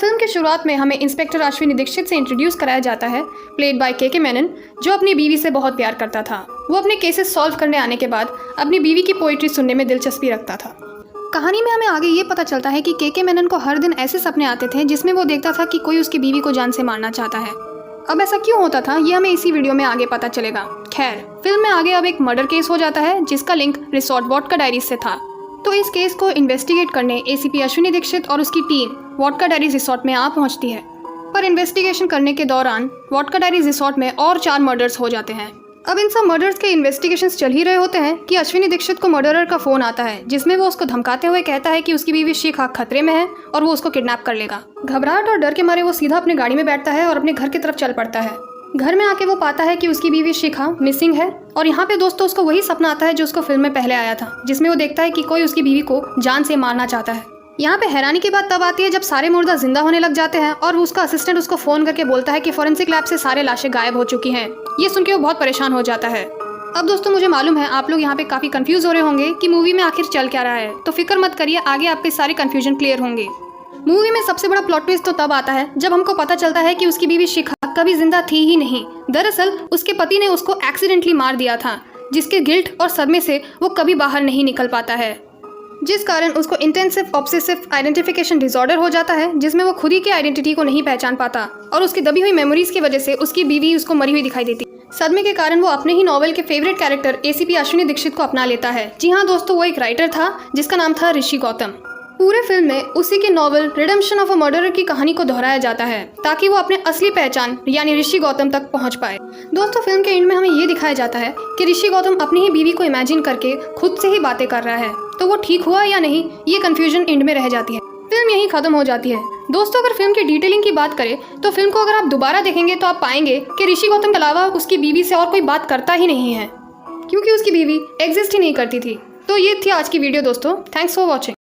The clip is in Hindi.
फिल्म की शुरुआत में हमें इंस्पेक्टर अश्विनी दीक्षित से इंट्रोड्यूस कराया जाता है, प्लेड बाय के मेनन, जो अपनी बीवी से बहुत प्यार करता था। वो अपने केसेस सॉल्व करने आने के बाद अपनी बीवी की पोइट्री सुनने में दिलचस्पी रखता था। कहानी में हमें आगे ये पता चलता है कि के मेनन को हर दिन ऐसे सपने आते थे जिसमें वो देखता था कि कोई उसकी बीवी को जान से मारना चाहता है। अब ऐसा क्यों होता था ये हमें इसी वीडियो में आगे पता चलेगा। खैर, फिल्म में आगे अब एक मर्डर केस हो जाता है जिसका लिंक रिसोर्ट वोडका डायरीज से था। तो इस केस को इन्वेस्टिगेट करने एसीपी अश्विनी दीक्षित और उसकी टीम वोडका डायरीज रिसोर्ट में आ पहुंचती है। पर इन्वेस्टिगेशन करने के दौरान वोडका डायरीज रिसोर्ट में और 4 मर्डर्स हो जाते हैं। अब इन सब मर्डर्स के इन्वेस्टिगेशंस चल ही रहे होते हैं कि अश्विनी दीक्षित को मर्डरर का फोन आता है जिसमें वो उसको धमकाते हुए कहता है कि उसकी बीवी शिखा खतरे में है और वो उसको किडनैप कर लेगा। घबराहट और डर के मारे वो सीधा अपने गाड़ी में बैठता है और अपने घर की तरफ चल पड़ता है। घर में आके वो पाता है कि उसकी बीवी शिखा मिसिंग है और यहाँ पे दोस्तों उसको वही सपना आता है जो उसको फिल्म में पहले आया था, जिसमें वो देखता है कि कोई उसकी बीवी को जान से मारना चाहता है। यहाँ पे हैरानी की बात तब आती है जब सारे मुर्दा जिंदा होने लग जाते हैं और उसका असिस्टेंट उसको फोन करके बोलता है कि फॉरेंसिक लैब से सारे लाशें गायब हो चुकी हैं। ये सुन के वो बहुत परेशान हो जाता है। अब दोस्तों मुझे मालूम है आप लोग यहाँ पे काफी कंफ्यूज हो रहे होंगे कि मूवी में आखिर चल क्या रहा है, तो फिक्र मत करिए, आगे आपके सारे कंफ्यूजन क्लियर होंगे। मूवी में सबसे बड़ा प्लॉट ट्विस्ट तो तब आता है जब हमको पता चलता है कि उसकी बीवी शिखा कभी जिंदा थी ही नहीं। दरअसल उसके पति ने उसको एक्सीडेंटली मार दिया था, जिसके गिल्ट और सदमे से वो कभी बाहर नहीं निकल पाता है, जिस कारण उसको इंटेंसिव ऑब्सेसिव आइडेंटिफिकेशन डिसऑर्डर हो जाता है, जिसमें वो खुद ही की आइडेंटिटी को नहीं पहचान पाता और उसकी दबी हुई मेमोरीज की वजह से उसकी बीवी उसको मरी हुई दिखाई देती। सदमे के कारण वो अपने ही नॉवेल के favourite character ACP Ashwini Dixit को अपना लेता है। जी हाँ दोस्तों, वो एक राइटर था जिसका नाम था ऋषि गौतम। पूरे फिल्म में उसी के novel redemption of a murderer की कहानी को दोहराया जाता है ताकि वो अपने असली पहचान यानी ऋषि गौतम तक पहुंच पाए। दोस्तों फिल्म के एंड में हमें ये दिखाया जाता है कि ऋषि गौतम अपनी ही बीवी को इमेजिन करके खुद से ही बातें कर रहा है, तो वो ठीक हुआ या नहीं ये कंफ्यूजन एंड में रह जाती है। फिल्म यहीं खत्म हो जाती है। दोस्तों अगर फिल्म की डिटेलिंग की बात करें तो फिल्म को अगर आप दोबारा देखेंगे तो आप पाएंगे कि ऋषि गौतम के अलावा उसकी बीवी से और कोई बात करता ही नहीं है, क्योंकि उसकी बीवी एग्जिस्ट ही नहीं करती थी। तो ये थी आज की वीडियो दोस्तों, थैंक्स फॉर वॉचिंग।